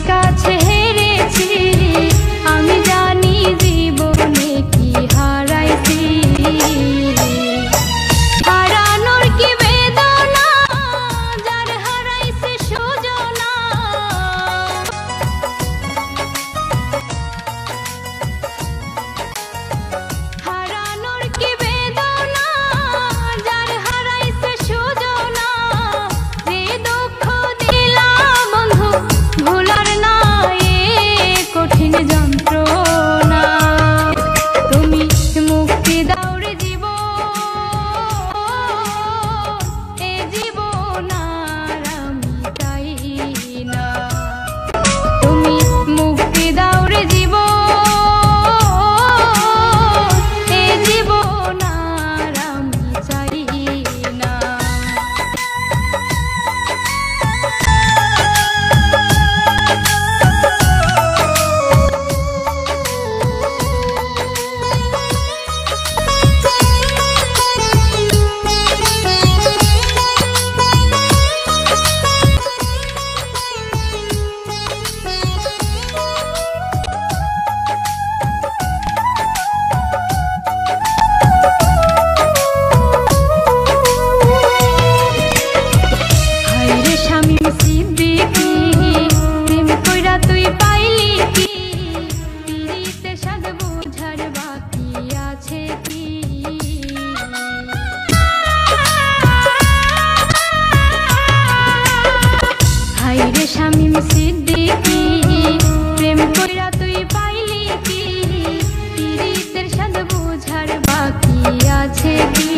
কাছে হেরেছি, আমি জানি জীবনে কি হারাইছি। হারানোর কি বেদনা, যার হারাইছে সুজনা। হারানোর কি বেদনা, যার হারাইছে সুজনা। যে দুঃখ দিলা বন্ধু ভোলার না এ কঠিন যন্ত্রণা। তুমি মুক্তি দাও রে জীবন, এ জীবন আর আমি চাই না। তুমি মুক্তি দাও রে জীবন, এ জীবন আর আমি চাই না। হায়রে শামীম সিদ্দিকী, প্রেম কইরা তুই পাইলি কি? পিরিতে সাদ বোঝার বাকি আছে কি? হায়রে শামীম সিদ্দিকী, প্রেম কইরা তুই পাইলি কি? পিরিতের সাদ বোঝার বাকি আছে কি?